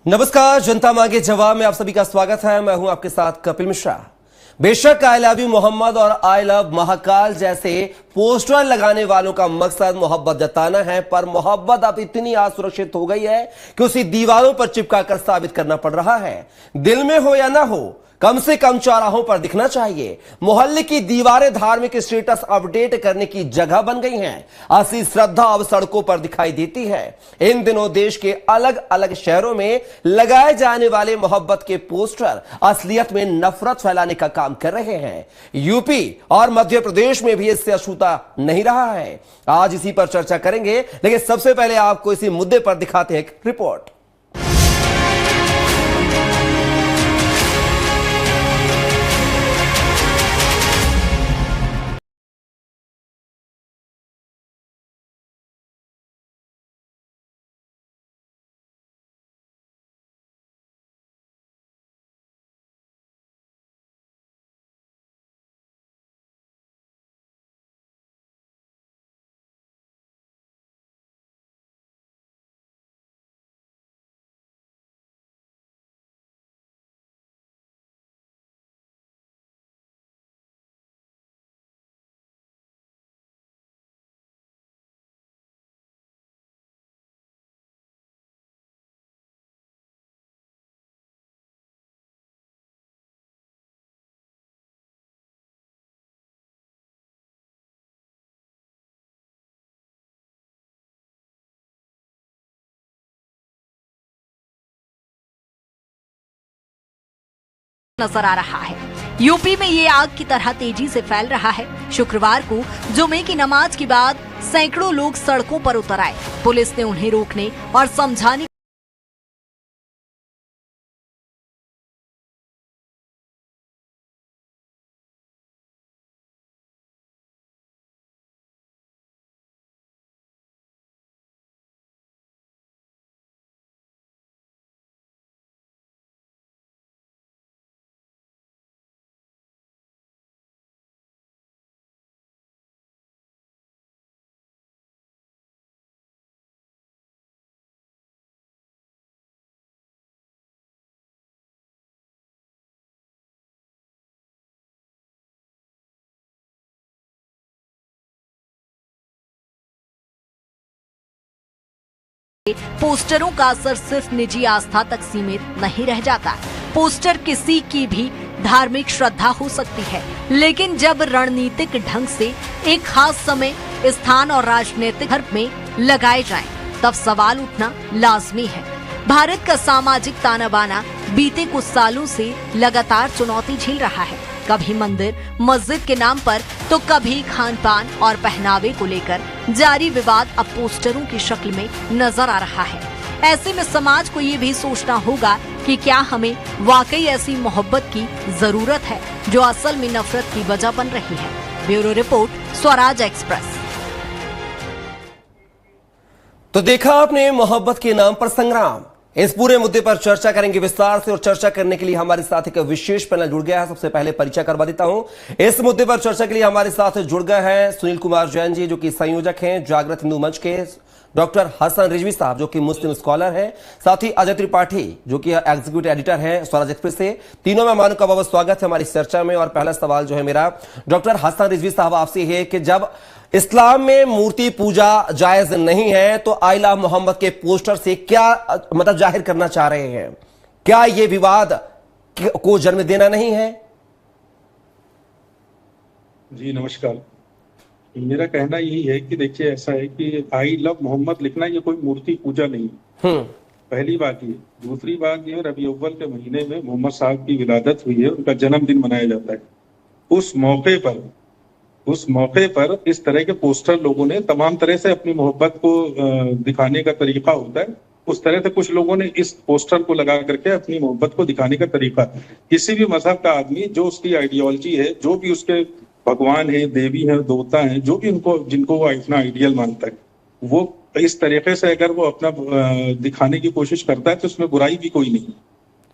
नमस्कार, जनता मांगे जवाब में आप सभी का स्वागत है। मैं हूं आपके साथ कपिल मिश्रा। बेशक आई लव यू मोहम्मद और आई लव महाकाल जैसे पोस्टर लगाने वालों का मकसद मोहब्बत जताना है, पर मोहब्बत अब इतनी असुरक्षित हो गई है कि उसे दीवारों पर चिपका कर साबित करना पड़ रहा है। दिल में हो या ना हो, कम से कम चौराहों पर दिखना चाहिए। मोहल्ले की दीवारें धार्मिक स्टेटस अपडेट करने की जगह बन गई हैं। असली श्रद्धा अब सड़कों पर दिखाई देती है। इन दिनों देश के अलग अलग शहरों में लगाए जाने वाले मोहब्बत के पोस्टर असलियत में नफरत फैलाने का काम कर रहे हैं। यूपी और मध्य प्रदेश में भी इससे अछूता नहीं रहा है। आज इसी पर चर्चा करेंगे, लेकिन सबसे पहले आपको इसी मुद्दे पर दिखाते हैं एक रिपोर्ट। नजर आ रहा है। यूपी में ये आग की तरह तेजी से फैल रहा है। शुक्रवार को जुमे की नमाज के बाद सैकड़ों लोग सड़कों पर उतर आए। पुलिस ने उन्हें रोकने और समझाने पोस्टरों का असर सिर्फ निजी आस्था तक सीमित नहीं रह जाता। पोस्टर किसी की भी धार्मिक श्रद्धा हो सकती है, लेकिन जब रणनीतिक ढंग से एक खास समय, स्थान और राजनीतिक अर्थ में लगाए जाएं, तब सवाल उठना लाजमी है। भारत का सामाजिक ताना बाना बीते कुछ सालों से लगातार चुनौती झेल रहा है। कभी मंदिर मस्जिद के नाम पर, तो कभी खान पान और पहनावे को लेकर जारी विवाद अब पोस्टरों की शक्ल में नजर आ रहा है। ऐसे में समाज को ये भी सोचना होगा कि क्या हमें वाकई ऐसी मोहब्बत की जरूरत है जो असल में नफरत की वजह बन रही है। Bureau report, Swaraj express. तो देखा आपने, मोहब्बत के नाम पर संग्राम। इस पूरे मुद्दे पर चर्चा करेंगे विस्तार से, और चर्चा करने के लिए हमारे साथ एक विशेष पैनल जुड़ गया है। सबसे पहले परिचय करवा देता हूं। इस मुद्दे पर चर्चा के लिए हमारे साथ जुड़ गए हैं सुनील कुमार जैन जी, जो कि संयोजक हैं जागृत हिंदू मंच के, डॉक्टर हसन रिजवी साहब, जो कि मुस्लिम स्कॉलर हैं, साथ ही अजय त्रिपाठी, जो कि एग्जीक्यूटिव एडिटर हैं स्वराज एक्सप्रेस से। तीनों मेहमानों का बहुत स्वागत है हमारी चर्चा में। और पहला सवाल जो है मेरा डॉक्टर हसन रिजवी साहब आपसे है कि जब इस्लाम में मूर्ति पूजा जायज नहीं है, तो आई लव मोहम्मद के पोस्टर से क्या मतलब जाहिर करना चाह रहे हैं? क्या ये विवाद को जन्म देना नहीं है? जी नमस्कार। मेरा कहना यही है कि देखिए, ऐसा है कि आई लव मोहम्मद लिखना ये कोई मूर्ति पूजा नहीं है। पहली बात ये। दूसरी बात ये, रबी अव्वल के महीने में मोहम्मद साहब की विलादत हुई है, उनका जन्मदिन मनाया जाता है। उस मौके पर इस तरह के पोस्टर लोगों ने तमाम तरह से अपनी मोहब्बत को दिखाने का तरीका होता है। उस तरह से कुछ लोगों ने इस पोस्टर को लगा करके अपनी मोहब्बत को दिखाने का तरीका, किसी भी मजहब का आदमी जो उसकी आइडियोलॉजी है, जो भी उसके भगवान है, देवी है, देवता है, जो भी जिनको वो अपना आइडियल मानता है, वो इस तरीके से अगर वो अपना दिखाने की कोशिश करता है तो उसमें बुराई भी कोई नहीं।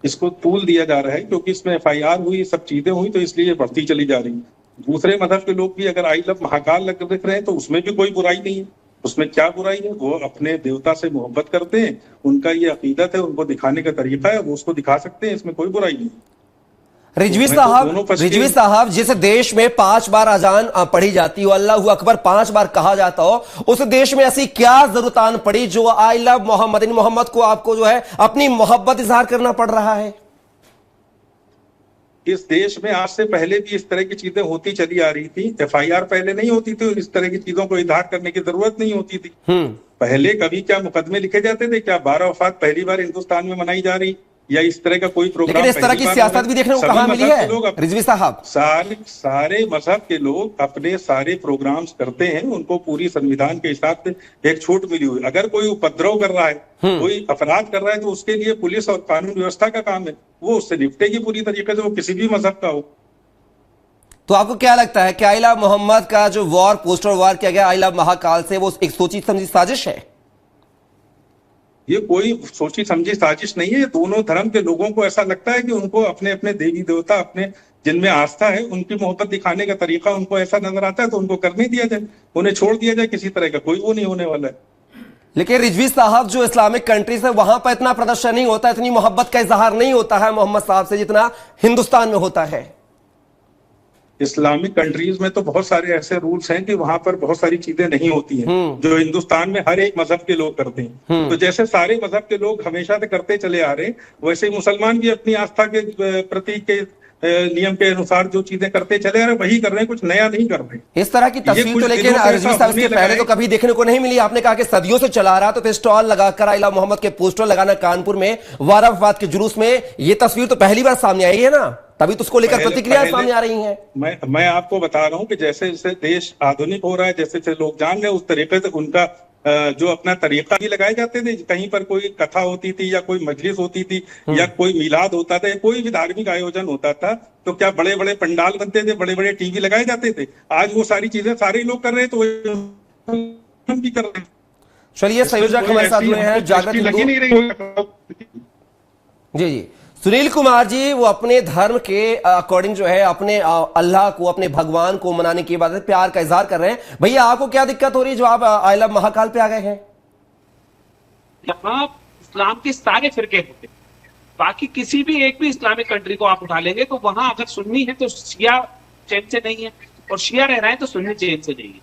इसको तूल दिया जा रहा है क्योंकि इसमें FIR हुई, सब चीजें हुई, तो इसलिए बढ़ती चली जा रही है। दूसरे मजहब के लोग भी अगर आई लव महाकाल लिख रहे हैं तो उसमें भी कोई बुराई नहीं है। उसमें क्या बुराई है? वो अपने देवता से मोहब्बत करते हैं, उनका ये अकीदत है, उनको दिखाने का तरीका है, वो उसको दिखा सकते हैं, इसमें कोई बुराई नहीं। रिजवी तो साहब जिस देश में 5 बार अजान पढ़ी जाती हो, अल्लाह अकबर 5 बार कहा जाता हो, उस देश में ऐसी क्या जरूरत आन पड़ी जो आई लव मोहम्मद, इन मोहम्मद को आपको जो है अपनी मोहब्बत इजहार करना पड़ रहा है? इस देश में आज से पहले भी इस तरह की चीजें होती चली आ रही थी। FIR पहले नहीं होती थी, इस तरह की चीजों को इजहार करने की जरूरत नहीं होती थी। पहले कभी क्या मुकदमे लिखे जाते थे? क्या 12 वफात पहली बार हिंदुस्तान में मनाई जा रही, या इस तरह का कोई प्रोग्राम? लेकिन इस तरह की सियासत भी देखने को कहां मिली है रिजवी साहब? सारे मजहब के लोग अपने सारे प्रोग्राम्स करते हैं, उनको पूरी संविधान के हिसाब से एक छूट मिली हुई। अगर कोई उपद्रव कर रहा है, कोई अपराध कर रहा है, तो उसके लिए पुलिस और कानून व्यवस्था का काम है, वो उससे निपटेगी पूरी तरीके से, वो किसी भी मजहब का हो। तो आपको क्या लगता है कि आई लव मोहम्मद का जो वॉर, पोस्टर वॉर किया गया आई लव महाकाल से, वो एक सोची समझी साजिश है? ये कोई सोची समझी साजिश नहीं है। ये दोनों धर्म के लोगों को ऐसा लगता है कि उनको अपने अपने देवी देवता, अपने जिनमें आस्था है, उनकी मोहब्बत दिखाने का तरीका उनको ऐसा नजर आता है, तो उनको करने दिया जाए, उन्हें छोड़ दिया जाए। किसी तरह का कोई वो नहीं होने वाला है। लेकिन रिजवी साहब, जो इस्लामिक कंट्रीज है वहां पर इतना प्रदर्शन नहीं होता, इतनी मोहब्बत का इजहार नहीं होता है मोहम्मद साहब से जितना हिंदुस्तान में होता है। इस्लामिक कंट्रीज में तो बहुत सारे ऐसे रूल्स हैं कि वहां पर बहुत सारी चीजें नहीं होती हैं जो हिंदुस्तान में हर एक मजहब के लोग करते हैं। तो जैसे सारे मजहब के लोग हमेशा से करते चले आ रहे हैं, वैसे ही मुसलमान भी अपनी आस्था के प्रतीक के नियम के अनुसार जो चीजें करते चले आ रहे हैं वही कर रहे हैं, कुछ नया नहीं कर रहे। इस तरह की तस्वीर तो लेकिन रिजवी साहब इसके पहले तो कभी देखने को नहीं मिली। आपने कहा कि सदियों से चला रहा, तो फिर स्टॉल लगाकर आई लव मोहम्मद के पोस्टर लगाना कानपुर में वारा वफात के जुलूस में, ये तस्वीर तो पहली बार सामने आई है ना, तभी तो उसको लेकर प्रतिक्रिया सामने आ रही हैं। मैं आपको बता रहा हूं कि जैसे जैसे देश आधुनिक हो रहा है, जैसे जैसे लोग जान रहे हैं, उस तरीके से उनका जो अपना तरीका भी लगाए जाते थे। कहीं पर कोई कथा होती थी या कोई मजलिस होती थी या कोई मिलाद होता था या कोई भी धार्मिक आयोजन होता था, तो क्या बड़े बड़े पंडाल बनते थे, बड़े बड़े टीवी लगाए जाते थे। आज वो सारी चीजें सारे लोग कर रहे हैं, तो हम भी कर रहे हैं। चलिए, संयोजक हमारे साथ हुए हैं जागृत हिंदू। जी सुनील कुमार जी, वो अपने धर्म के अकॉर्डिंग जो है अपने अल्लाह को, अपने भगवान को मनाने की बात, प्यार का इजहार कर रहे हैं। भैया, आपको क्या दिक्कत हो रही है जो आप आई लव महाकाल पे आ गए हैं? यहाँ इस्लाम के सारे फिरके होते, बाकी किसी भी एक भी इस्लामिक कंट्री को आप उठा लेंगे तो वहां अगर सुन्नी है तो शिया चैन से नहीं है, और शिया रह रहे हैं तो सुन्नी चैन से नहीं है।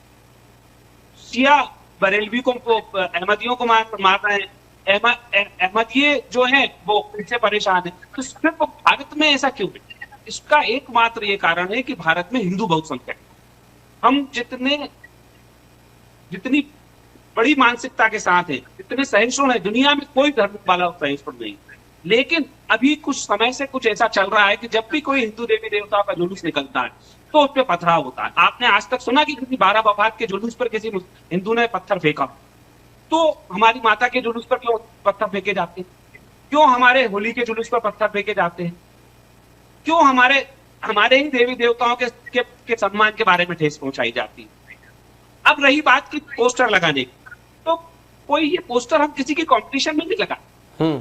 शिया बरेलवी को, अहमदियों को मार रहे हैं, अहमदिये जो है वो इनसे परेशान है। तो सिर्फ भारत में ऐसा क्यों है? इसका एकमात्र ये कारण है कि भारत में हिंदू बहुसंख्यक है। हम जितनी बड़ी मानसिकता के साथ है, इतने सहिष्णु है, दुनिया में कोई धर्म वाला सहिष्णु नहीं। लेकिन अभी कुछ समय से कुछ ऐसा चल रहा है कि जब भी कोई हिंदू देवी देवताओं का जुलूस निकलता है तो उस पर पथराव होता है। आपने आज तक सुना कि किसी 12 वफात के जुलूस पर किसी हिंदू ने पत्थर फेंका? तो हमारी माता के जुलूस पर क्यों पत्थर फेंके जाते हैं? क्यों हमारे होली के जुलूस पर पत्थर फेंके जाते हैं? क्यों हमारे ही देवी देवताओं के सम्मान के बारे में ठेस पहुंचाई जाती है? अब रही बात की पोस्टर लगाने की, तो कोई ये पोस्टर हम किसी के कंपटीशन में नहीं लगा,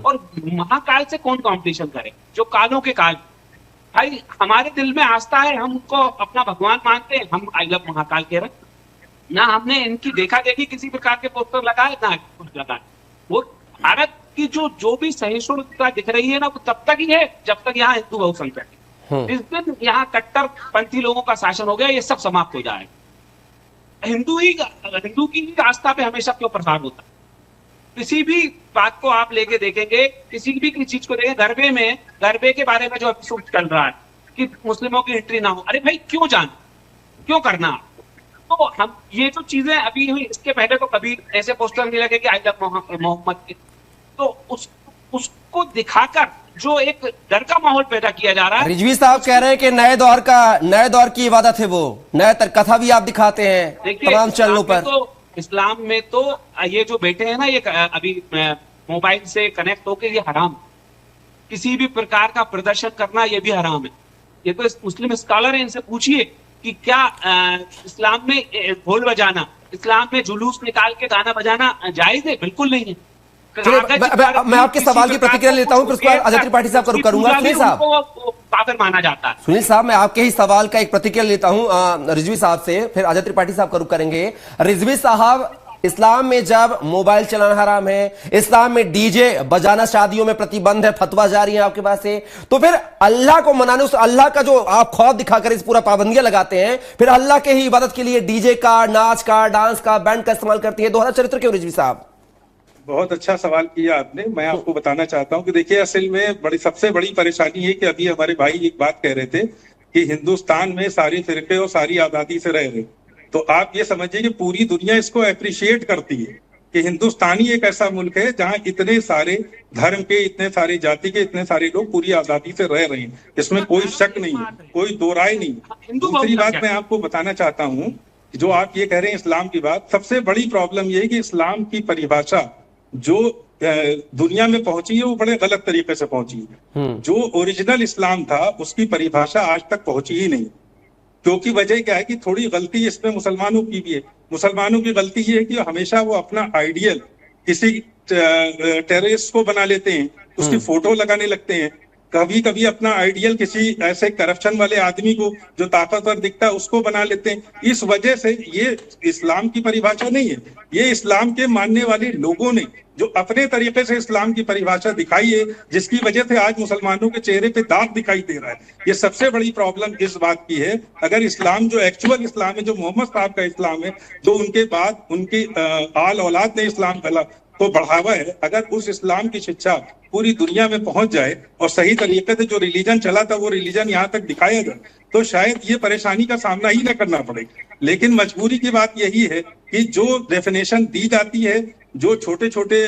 और महाकाल से कौन कंपटीशन करे? जो कालों के काल भाई, हमारे दिल में आस्था है, हम उनको अपना भगवान मानते हैं, हम आई लव महाकाल कह रहे, ना हमने इनकी देखा देखी किसी प्रकार के पोस्टर लगाए ना कुछ लगाए। वो भारत की जो भी सहिष्णुता दिख रही है ना, वो तब तक ही है जब तक यहाँ हिंदू बहुसंख्यक है। जिस दिन यहाँ कट्टरपंथी लोगों का शासन हो गया, ये सब समाप्त हो जाएगा। हिंदू की आस्था पे हमेशा क्यों प्रसार होता है? किसी भी बात को आप लेके देखेंगे, किसी भी चीज को देखें, गरबे के बारे में जो एपिसोड चल रहा है कि मुस्लिमों की एंट्री ना हो, अरे भाई क्यों करना? तो हम ये जो चीजें अभी हुई, इसके पहले तो कभी ऐसे पोस्टर नहीं लगे कि आई लव मोहम्मद के, तो उसको दिखाकर जो एक डर का माहौल पैदा किया जा रहा है। रिजवी साहब कह रहे हैं कि नए दौर की इबादत है, वो नए कथा भी आप दिखाते हैं तमाम चैनलों पर। तो इस्लाम में तो ये जो बैठे हैं ना, ये अभी मोबाइल से कनेक्ट होकर, ये हराम। किसी भी प्रकार का प्रदर्शन करना ये भी हराम है। ये तो मुस्लिम स्कॉलर है, इनसे पूछिए कि क्या इस्लाम में ढोल बजाना, इस्लाम में जुलूस निकाल के गाना बजाना जायज है? बिल्कुल नहीं है। मैं आपके सवाल की प्रतिक्रिया लेता हूं, फिर उसके बाद अजय त्रिपाठी साहब को करूंगा। सुनील साहब, काफिर माना जाता है। सुनील साहब, मैं आपके ही सवाल का एक प्रतिक्रिया लेता हूं रिजवी साहब से, फिर अजय त्रिपाठी साहब का रुख करेंगे। रिजवी साहब, इस्लाम में जब मोबाइल चलाना हराम है, इस्लाम में डीजे बजाना शादियों में प्रतिबंध है, फतवा जारी है आपके पास से, तो फिर अल्लाह को मनाने, उस अल्लाह का जो आप खौफ दिखाकर इस पूरा पाबंदियां लगाते हैं, फिर अल्लाह के ही इबादत के लिए डीजे का, नाच का, डांस का, बैंड का इस्तेमाल करती है। दोहरा चरित्र क्यों रिजवी साहब? बहुत अच्छा सवाल किया आपने। मैं आपको बताना चाहता हूं कि देखिए, असल में सबसे बड़ी परेशानी है कि अभी हमारे भाई एक बात कह रहे थे कि हिंदुस्तान में सारी फिरके और सारी आजादी से रह रहे, तो आप ये समझिए कि पूरी दुनिया इसको अप्रिशिएट करती है कि हिंदुस्तानी एक ऐसा मुल्क है जहां इतने सारे धर्म के, इतने सारे जाति के, इतने सारे लोग पूरी आजादी से रह रहे हैं। इसमें कोई शक नहीं है, कोई दो राय नहीं। दूसरी बात मैं आपको बताना चाहता हूं कि जो आप ये कह रहे हैं इस्लाम की बात, सबसे बड़ी प्रॉब्लम ये है कि इस्लाम की परिभाषा जो दुनिया में पहुंची है वो बड़े गलत तरीके से पहुंची है। जो ओरिजिनल इस्लाम था उसकी परिभाषा आज तक पहुंची ही नहीं, क्योंकि वजह क्या है कि थोड़ी गलती इसमें मुसलमानों की भी है। मुसलमानों की गलती ये है कि हमेशा वो अपना आइडियल किसी टेररिस्ट को बना लेते हैं, उसकी फोटो लगाने लगते हैं, कभी कभी अपना आइडियल किसी ऐसे करप्शन वाले आदमी को जो ताकतवर दिखता है उसको बना लेते हैं। इस वजह से ये इस्लाम की परिभाषा नहीं है, ये इस्लाम के मानने वाले लोगों ने जो अपने तरीके से इस्लाम की परिभाषा दिखाई है, जिसकी वजह से आज मुसलमानों के चेहरे पे दाग दिखाई दे रहा है। ये सबसे बड़ी प्रॉब्लम इस बात की है। अगर इस्लाम जो एक्चुअल इस्लाम है, जो मोहम्मद साहब का इस्लाम है, जो उनके बाद उनकी आल औलाद ने इस्लाम को बढ़ावा है, अगर उस इस्लाम की शिक्षा पूरी दुनिया में पहुंच जाए और सही तरीके से जो रिलीजन चला था वो रिलीजन यहाँ तक दिखाया जाए, तो शायद ये परेशानी का सामना ही न करना पड़े। लेकिन मजबूरी की बात यही है कि जो डेफिनेशन दी जाती है, जो छोटे छोटे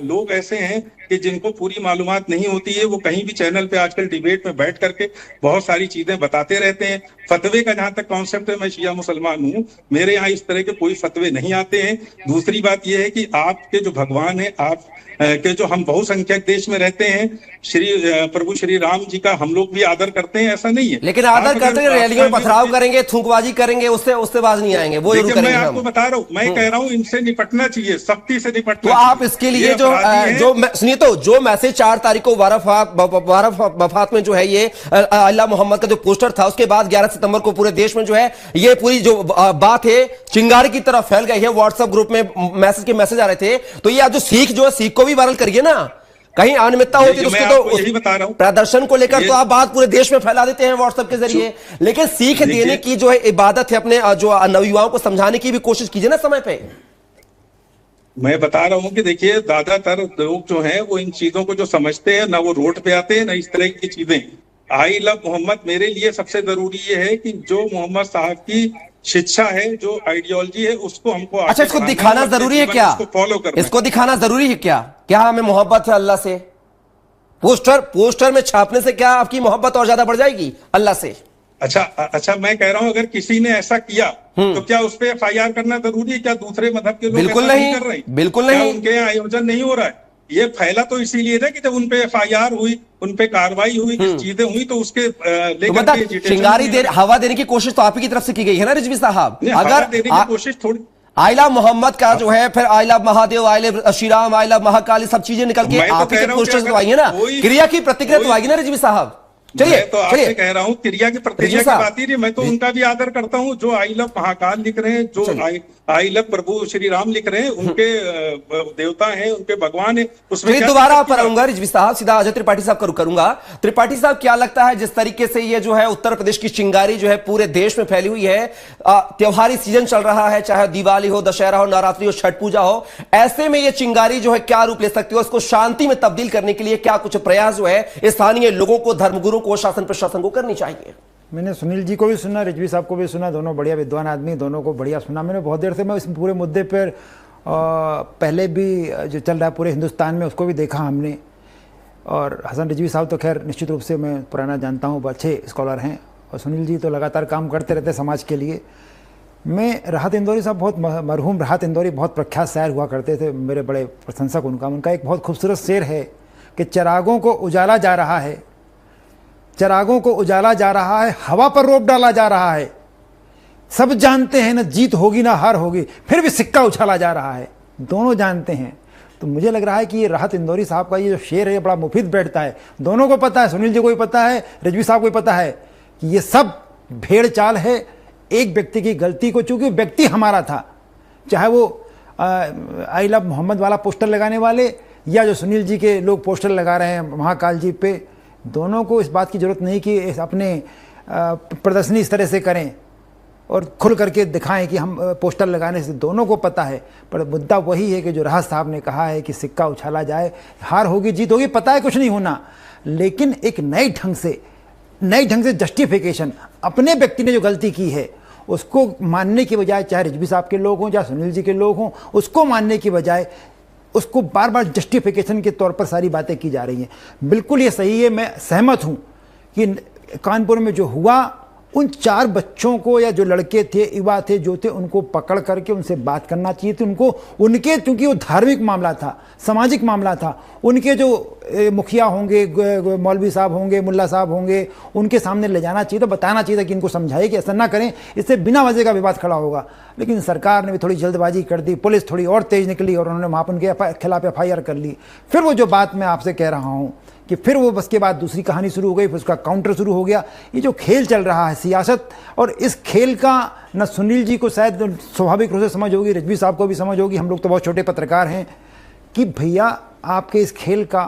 लोग ऐसे हैं कि जिनको पूरी मालूमात नहीं होती है, वो कहीं भी चैनल पे आजकल डिबेट में बैठ करके बहुत सारी चीजें बताते रहते हैं। फतवे का जहां तक कॉन्सेप्ट है, मैं शिया मुसलमान हूँ, मेरे यहाँ इस तरह के कोई फतवे नहीं आते हैं। दूसरी बात यह है कि आपके जो भगवान है, आप के जो हम बहुसंख्यक देश में रहते हैं, प्रभु श्री राम जी का हम लोग भी आदर करते हैं, ऐसा नहीं है। लेकिन आदर करते हैं, रैलियों में पथराव करेंगे, थूकबाजी करेंगे, उससे बाज नहीं आएंगे, वो जरूर करेंगे। मैं आपको बता रहा हूँ, मैं कह रहा हूँ इनसे निपटना चाहिए, सख्ती से निपटना। तो आप इसके लिए सुनिए, तो जो मैसेज 4 तारीख को वफात में जो है ये अल्लाह मोहम्मद का जो पोस्टर था, उसके बाद 11 सितंबर को पूरे देश में जो है ये पूरी जो बात है चिंगारी की तरफ फैल गई है। व्हाट्सएप ग्रुप में मैसेज आ रहे थे, तो ये जो सीख को भी वायरल करिए ना, कहीं अनियमितता होती है उसको तो यही बता रहा हूं, प्रदर्शन को लेकर तो आप बात पूरे देश में फैला देते हैं व्हाट्सएप के जरिए, लेकिन सीख देने की जो है इबादत है, अपने जो नवयुवाओं को समझाने की भी कोशिश कीजिए ना समय पे। मैं बता रहा हूं कि देखिए, ज्यादातर लोग जो हैं वो इन चीजों को जो समझते हैं ना, वो रोड पे आते हैं ना इस तरह की चीजें। आई लव मोहम्मद मेरे लिए सबसे जरूरी ये है कि जो मोहम्मद साहब की शिक्षा है, जो आइडियोलॉजी है, उसको हमको अच्छा, इसको दिखाना जरूरी है क्या? फॉलो करना, इसको दिखाना जरूरी है क्या? क्या हमें मोहब्बत है अल्लाह से? पोस्टर में छापने से क्या आपकी मोहब्बत और ज्यादा बढ़ जाएगी अल्लाह से? अच्छा, मैं कह रहा हूं अगर किसी ने ऐसा किया तो क्या उस पर FIR करना जरूरी है? क्या दूसरे मजहब के लोग बिल्कुल नहीं कर रहे हैं? बिल्कुल नहीं, उनके यहाँ आयोजन नहीं हो रहा है। ये फैला तो इसीलिए था कि जब उनपे FIR हुई, उनपे कार्रवाई हुई, चीजें हुई, तो उसके लेकर चिंगारी हवा देने की कोशिश तो आप ही की तरफ से की गई है ना रिजवी साहब? अगर देने की कोशिश थोड़ी, आई लव मोहम्मद का जो है, फिर I love Mahadev, I love Shri Ram, I love Mahakali, सब चीजें निकल के आप ही के पोस्टर्स तो आएंगे ना, क्रिया की प्रतिक्रिया तो आएगी ना रिजवी साहब? चलिए, तो आपसे कह रहा हूँ क्रिया की प्रतिक्रिया की बात ही नहीं, मैं तो उनका भी आदर करता हूँ जो आई लव महाकाल लिख रहे हैं, जो आई लव प्रभु श्री राम लिख रहे हैं, उनके देवता हैं, उनके भगवान है। उसमें दोबारा पर आऊंगा रिजवी साहब, सीधा अजय त्रिपाठी साहब को करूंगा। त्रिपाठी साहब, क्या लगता है जिस तरीके से ये जो है उत्तर प्रदेश की चिंगारी जो है पूरे देश में फैली हुई है, त्योहारी सीजन चल रहा है, चाहे दिवाली हो, दशहरा हो, नवरात्रि हो, छठ पूजा हो, ऐसे में ये चिंगारी जो है क्या रूप ले सकती है? उसको शांति में तब्दील करने के लिए क्या कुछ प्रयास जो है स्थानीय लोगों को, धर्मगुरु को, शासन प्रशासन को करनी चाहिए? मैंने सुनील जी को भी सुना, रिजवी साहब को भी सुना, दोनों बढ़िया विद्वान आदमी, दोनों को बढ़िया सुना। मैंने बहुत देर से मैं इस पूरे मुद्दे पर पहले भी जो चल रहा है पूरे हिंदुस्तान में उसको भी देखा हमने। और हसन रिजवी साहब तो खैर निश्चित रूप से मैं पुराना जानता हूँ, अच्छे स्कॉलर हैं, और सुनील जी तो लगातार काम करते रहते समाज के लिए। मैं राहत इंदौरी साहब, बहुत मरहूम राहत इंदौरी बहुत प्रख्यात शायर हुआ करते थे, मेरे बड़े प्रशंसक उनका एक बहुत खूबसूरत शेर है कि चिरागों को उजाला जा रहा है, चिरागों को उजाला जा रहा है, हवा पर रोप डाला जा रहा है, सब जानते हैं न जीत होगी ना हार होगी, फिर भी सिक्का उछाला जा रहा है, दोनों जानते हैं। तो मुझे लग रहा है कि ये राहत इंदौरी साहब का ये जो शेर है ये बड़ा मुफीद बैठता है, दोनों को पता है, सुनील जी को भी पता है, रिजवी साहब को भी पता है कि ये सब भेड़ चाल है एक व्यक्ति की गलती को, चूंकि व्यक्ति हमारा था, चाहे वो आई लव मोहम्मद वाला पोस्टर लगाने वाले या जो सुनील जी के लोग पोस्टर लगा रहे हैं महाकाल जी पे, दोनों को इस बात की जरूरत नहीं कि अपने प्रदर्शनी इस तरह से करें और खुल करके दिखाएं कि हम पोस्टर लगाने से, दोनों को पता है। पर मुद्दा वही है कि जो राहत साहब ने कहा है कि सिक्का उछाला जाए, हार होगी जीत होगी, पता है कुछ नहीं होना, लेकिन एक नए ढंग से जस्टिफिकेशन, अपने व्यक्ति ने जो गलती की है उसको मानने की बजाय, चाहे रिजवी साहब के लोग हों या सुनील जी के लोग हों, उसको मानने की बजाय उसको बार बार जस्टिफिकेशन के तौर पर सारी बातें की जा रही हैं। बिल्कुल ये सही है, मैं सहमत हूं कि कानपुर में जो हुआ, उन 4 बच्चों को या जो लड़के थे, युवा थे जो थे, उनको पकड़ करके उनसे बात करना चाहिए थी उनको। उनके, क्योंकि वो धार्मिक मामला था, सामाजिक मामला था, उनके जो मुखिया होंगे, मौलवी साहब होंगे, मुल्ला साहब होंगे, उनके सामने ले जाना चाहिए था, बताना चाहिए था कि इनको समझाइए कि ऐसा ना करें, इससे बिना वजह का विवाद खड़ा होगा। लेकिन सरकार ने भी थोड़ी जल्दबाजी कर दी, पुलिस थोड़ी और तेज निकली और उन्होंने वहाँ पर उनके खिलाफ FIR कर ली। फिर वो जो बात मैं आपसे कह रहा हूँ कि फिर वो बस के बाद दूसरी कहानी शुरू हो गई, फिर उसका काउंटर शुरू हो गया। ये जो खेल चल रहा है सियासत, और इस खेल का न सुनील जी को शायद स्वाभाविक रूप से समझ होगी, रिजवी साहब को भी समझ होगी, हम लोग तो बहुत छोटे पत्रकार हैं, कि भैया आपके इस खेल का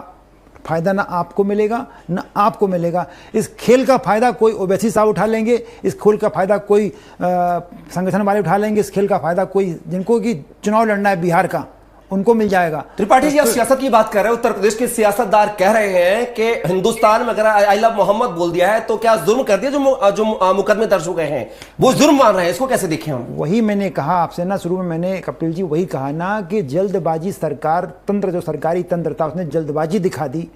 फायदा ना आपको मिलेगा ना आपको मिलेगा। इस खेल का फायदा कोई ओवैसी साहब उठा लेंगे, इस खेल का फायदा कोई संगठन वाले उठा लेंगे, इस खेल का फायदा कोई, जिनको कि चुनाव लड़ना है बिहार का, उनको मिल जाएगा। त्रिपाठी जी, आप सियासत की बात कर रहे हैं, उत्तर प्रदेश के सियासतदार कह रहे हैं कि हिंदुस्तान में अगर आई लव मोहम्मद बोल दिया है तो क्या जुर्म कर दिया, जो मुकदमे दर्ज हो गए हैं वो जुर्म मान रहे हैं, इसको कैसे देखें हम? वही मैंने कहा आपसे ना, शुरू में मैंने, कपिल जी, वही कहा ना कि जल्दबाजी, सरकार तंत्र, जो सरकारी तंत्र था उसने जल्दबाजी दिखा दी,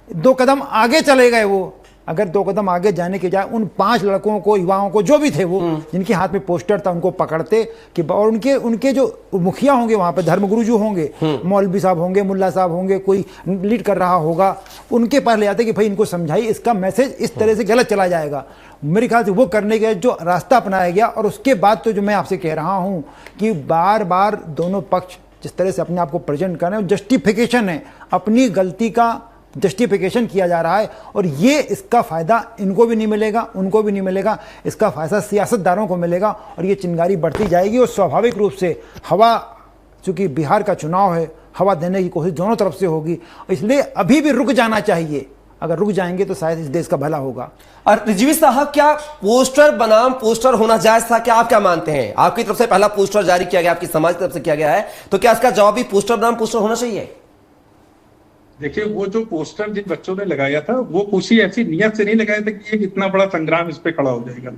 2 कदम आगे चले गए वो। अगर 2 कदम आगे जाने के जाए उन 5 लड़कों को, युवाओं को, जो भी थे वो, जिनके हाथ में पोस्टर था, उनको पकड़ते कि, और उनके जो मुखिया होंगे वहां पे, धर्मगुरु जो होंगे, मौलवी साहब होंगे, मुल्ला साहब होंगे, कोई लीड कर रहा होगा, उनके पास ले जाते कि भाई इनको समझाइए, इसका मैसेज इस तरह से गलत चला जाएगा। मेरे ख्याल से वो करने के जो रास्ता अपनाया गया, और उसके बाद तो जो मैं आपसे कह रहा हूं कि बार बार दोनों पक्ष जिस तरह से अपने आप को प्रेजेंट कर रहे हैं, जस्टिफिकेशन है, अपनी गलती का जस्टिफिकेशन किया जा रहा है, और ये, इसका फायदा इनको भी नहीं मिलेगा, उनको भी नहीं मिलेगा, इसका फायदा सियासतदारों को मिलेगा, और ये चिंगारी बढ़ती जाएगी। और स्वाभाविक रूप से हवा, चूंकि बिहार का चुनाव है, हवा देने की कोशिश दोनों तरफ से होगी, इसलिए अभी भी रुक जाना चाहिए। अगर रुक जाएंगे तो शायद इस देश का भला होगा। और रिजवी साहब, क्या पोस्टर बनाम पोस्टर होना जायज था? क्या आप क्या मानते हैं? आपकी तरफ से पहला पोस्टर जारी किया गया, आपकी समाज की तरफ से किया गया है, तो क्या इसका जवाब भी पोस्टर बनाम पोस्टर होना चाहिए? देखिए, वो जो पोस्टर जिन बच्चों ने लगाया था, वो किसी ऐसी नियत से नहीं लगाया था कि ये इतना बड़ा संग्राम इस पे खड़ा हो जाएगा।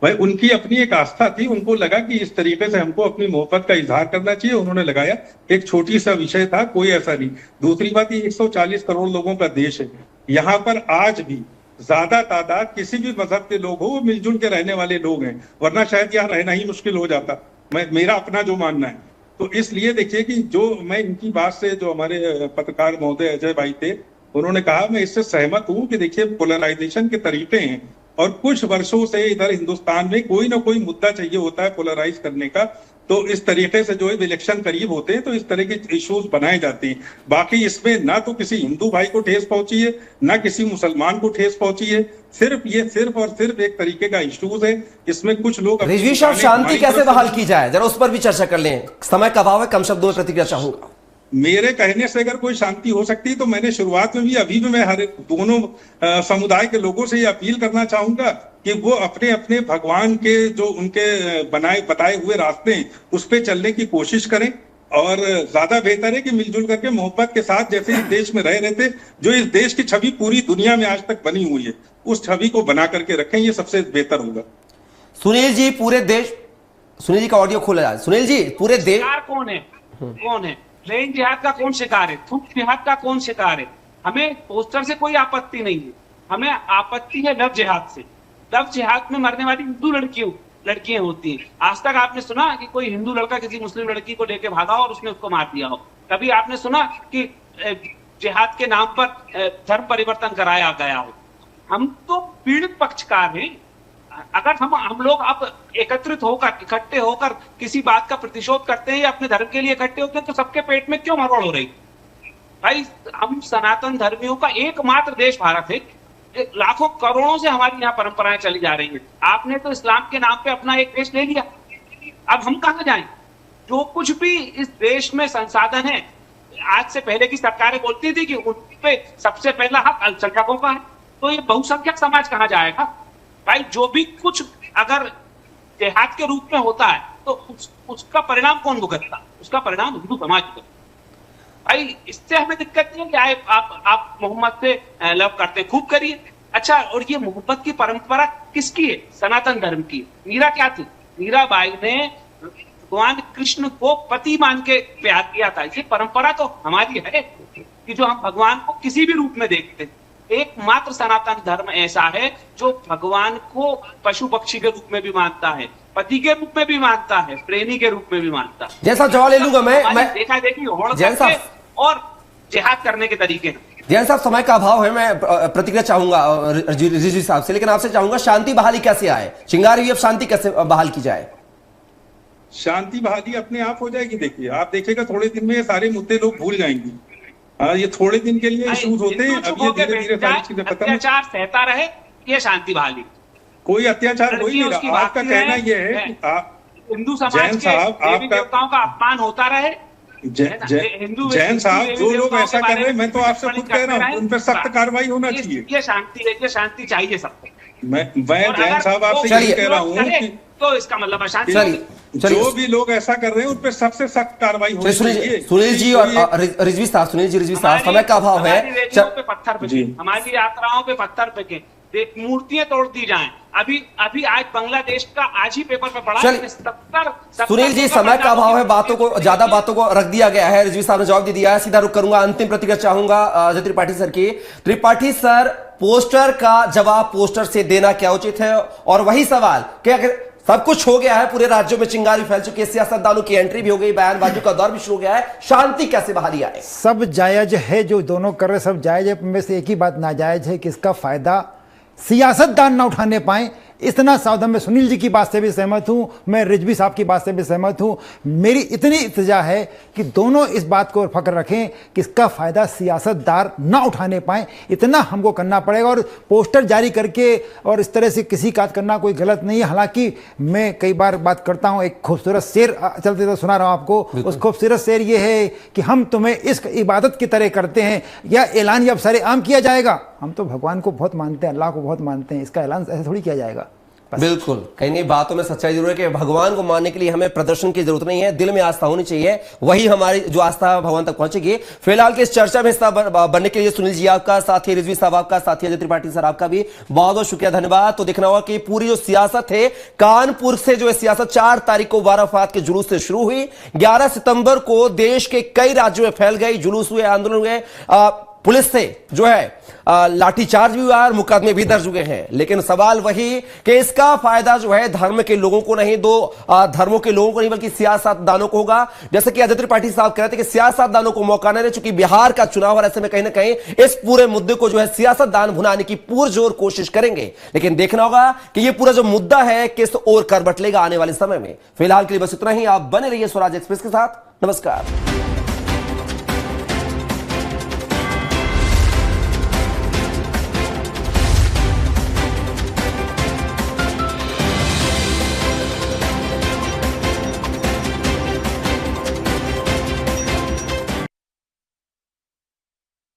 भाई, उनकी अपनी एक आस्था थी, उनको लगा कि इस तरीके से हमको अपनी मोहब्बत का इजहार करना चाहिए, उन्होंने लगाया। एक छोटी सा विषय था, कोई ऐसा नहीं। दूसरी बात, ये 140 करोड़ लोगों का देश है, यहाँ पर आज भी ज्यादा तादाद किसी भी मजहब के लोग हो, वो मिलजुल के रहने वाले लोग हैं, वरना शायद यहाँ रहना ही मुश्किल हो जाता। मेरा अपना जो मानना है, तो इसलिए देखिए कि जो मैं इनकी बात से, जो हमारे पत्रकार महोदय अजय भाई थे, उन्होंने कहा, मैं इससे सहमत हूं कि देखिए पोलराइजेशन के तरीके हैं, और कुछ वर्षों से इधर हिंदुस्तान में कोई ना कोई मुद्दा चाहिए होता है पोलराइज करने का। तो इस तरीके से जो है इलेक्शन करीब होते हैं तो इस तरह के इश्यूज बनाए जाते हैं। बाकी इसमें ना तो किसी हिंदू भाई को ठेस पहुंची है, ना किसी मुसलमान को ठेस पहुंची है, सिर्फ और सिर्फ एक तरीके का इश्यूज है। इसमें कुछ लोग, रिजवी साहब, शांति कैसे बहाल की जाए, जरा उस पर भी चर्चा कर लें, समय का अभाव है, कम शब्दों में प्रतिक्रिया चाहूंगा। मेरे कहने से अगर कोई शांति हो सकती है तो मैंने शुरुआत में भी, अभी भी मैं हर दोनों समुदाय के लोगों से ये अपील करना चाहूंगा कि वो अपने अपने भगवान के जो उनके बताए हुए रास्ते हैं उस पे चलने की कोशिश करें, और ज्यादा बेहतर है कि मिलजुल करके मोहब्बत के साथ जैसे इस देश में रह रहे थे, जो इस देश की छवि पूरी दुनिया में आज तक बनी हुई है, उस छवि को बना करके रखें, ये सबसे बेहतर होगा। सुनील जी, पूरे देश, सुनील जी का ऑडियो खोला जाए। सुनील जी, पूरे देश कौन है प्लेन जिहाद का कौन शिकार है, थुक जिहाद का कौन शिकार है? हमें पोस्टर से कोई आपत्ति नहीं है, हमें आपत्ति है लव जिहाद से। लव जिहाद में मरने वाली हिंदू लड़कियां होती हैं। आज तक आपने सुना कि कोई हिंदू लड़का किसी मुस्लिम लड़की को लेके भागा और उसने उसको मार दिया हो? कभी आपने सुना कि जिहाद के नाम पर धर्म परिवर्तन कराया गया हो? हम तो पीड़ित पक्षकार हैं। अगर हम लोग अब एकत्रित होकर, इकट्ठे होकर किसी बात का प्रतिशोध करते हैं या अपने धर्म के लिए इकट्ठे होते हैं, तो सबके पेट में क्यों मरोड़ हो रही? भाई, हम सनातन धर्मियों का एकमात्र देश भारत है, लाखों करोड़ों से हमारी यहाँ परंपराएं चली जा रही हैं। आपने तो इस्लाम के नाम पे अपना एक देश ले लिया, अब हम कहाँ जाएं? जो कुछ भी इस देश में संसाधन है, आज से पहले की सरकारें बोलती थी कि उन पे सबसे पहला हक अल्पसंख्यकों का है, तो ये बहुसंख्यक समाज कहां जाएगा भाई? जो भी कुछ अगर देहात के रूप में होता है तो उसका परिणाम कौन भुगतता? उसका परिणाम हिंदू समाज भुगतता। भाई इससे हमें दिक्कत नहीं है कि आप मोहम्मद से लव करते हैं, खूब करिए। अच्छा, और ये मोहब्बत की परंपरा किसकी है? सनातन धर्म की। मीरा क्या थी? मीराबाई ने भगवान कृष्ण को पति मान के प्यार किया था। ये परंपरा तो हमारी है कि जो हम भगवान को किसी भी रूप में देखते हैं। एकमात्र सनातन धर्म ऐसा है जो भगवान को पशु पक्षी के रूप में भी मानता है, पति के रूप में भी मानता है, प्रेमी के रूप में भी मानता है। जैसा जवाब ले लूंगा मैं देखा देखी होड़ जैसा और जिहाद करने के तरीके हैं। जैन साहब, समय का अभाव है, मैं प्रतिक्रिया चाहूंगा रिजवी साहब से, लेकिन आपसे चाहूंगा शांति बहाली कैसे आए? चिंगारी अब शांति कैसे बहाल की जाए? शांति बहाली अपने आप हो जाएगी। देखिए, आप देखिएगा थोड़े दिन में ये सारे मुद्दे लोग भूल जाएंगे। ये थोड़े दिन के लिए इश्यूज होते हैं, अब ये धीरे धीरे सारी चीजें खत्म। अत्याचार सहता रहे, ये शांति बहाली। कोई अत्याचार हो ही नहीं रहा। आपका कहना ये है कि हिंदू समाज के देवी देवताओं का अपमान होता रहे। जैन साहब, जो लोग ऐसा कर रहे हैं, मैं तो आपसे खुद कह रहा हूँ, उन पर सख्त कार्रवाई होना चाहिए। ये शांति है, ये शांति चाहिए सबको। मैं जैन साहब आपसे यही कह रहा हूँ तो इसका मतलब शांति। जो भी लोग ऐसा कर रहे हैं उन पर सबसे सख्त कार्रवाई होनी चाहिए। सुनील जी और रिजवी साहब, समय का अभाव है, पे पत्थर पे, हमारी यात्राओं पे पत्थर फेंके, मूर्तियां तोड़ दी जाएं। अभी आज बांग्लादेश का आज ही पेपर पे पढ़ा, 70 सुनील जी, समय का अभाव है, ज्यादा बातों को रख दिया गया है। रिजवी साहब ने जवाब दे दिया है, सीधा रुक करूंगा। अंतिम प्रतिक्रिया चाहूंगा अजय त्रिपाठी सर की। त्रिपाठी सर, पोस्टर का जवाब पोस्टर से देना क्या उचित है? और वही सवाल कि अगर सब कुछ हो गया है, पूरे राज्यों में चिंगारी फैल चुकी है, सियासतदानों की एंट्री भी हो गई, बयानबाजी का दौर भी शुरू हो गया है, शांति कैसे बहाली आए? सब जायज है, जो दोनों कर रहे सब जायज है। में से एक ही बात नाजायज है कि इसका फायदा सियासतदान ना उठाने पाए। इतना सावधान। मैं सुनील जी की बात से भी सहमत हूं, मैं रिजवी साहब की बात से भी सहमत हूं। मेरी इतनी इल्तिजा है कि दोनों इस बात को फक्र रखें कि इसका फायदा सियासतदार ना उठाने पाए, इतना हमको करना पड़ेगा। और पोस्टर जारी करके और इस तरह से किसी का करना कोई गलत नहीं है। हालांकि मैं कई बार बात करता हूं, एक खूबसूरत शेर चलते तो सुना रहा हूं आपको। उस खूबसूरत शेर ये है कि हम तुम्हें इस इबादत की तरह करते हैं, या ऐलान अब सरेआम किया जाएगा। हम तो भगवान को बहुत मानते हैं, अल्लाह को बहुत मानते हैं, इसका ऐलान ऐसे थोड़ी किया जाएगा। बिल्कुल, कहीं नहीं, बातों में सच्चाई जरूर है कि भगवान को मानने के लिए हमें प्रदर्शन की जरूरत नहीं है, दिल में आस्था होनी चाहिए, वही हमारी जो आस्था भगवान तक पहुंचेगी। फिलहाल के इस चर्चा में हिस्सा बनने के लिए सुनील जी आपका, साथी रिजवी साहब आपका, साथी अजय त्रिपाठी सर आपका भी बहुत बहुत शुक्रिया, धन्यवाद। तो देखना होगा कि पूरी जो सियासत है, कानपुर से जो सियासत 4 तारीख को वाराफात के जुलूस से शुरू हुई, 11 सितंबर को देश के कई राज्यों में फैल गई, जुलूस हुए, आंदोलन हुए, पुलिस से जो है लाठीचार्ज भी हुआ और मुकदमे भी दर्ज हुए हैं। लेकिन सवाल वही कि इसका फायदा जो है धर्म के लोगों को नहीं, दो धर्मों के लोगों को नहीं, बल्कि सियासतदानों को होगा। जैसे कि अजय त्रिपाठी साहब कह रहे थे कि सियासतदानों को मौका नहीं, चूंकि बिहार का चुनाव और ऐसे में कहीं ना कहीं इस पूरे मुद्दे को जो है सियासतदान भुनाने की पुरजोर कोशिश करेंगे। लेकिन देखना होगा कि यह पूरा जो मुद्दा है किस ओर कर बटलेगा आने वाले समय में। फिलहाल के लिए बस इतना ही। आप बने रहिए स्वराज एक्सप्रेस के साथ। नमस्कार।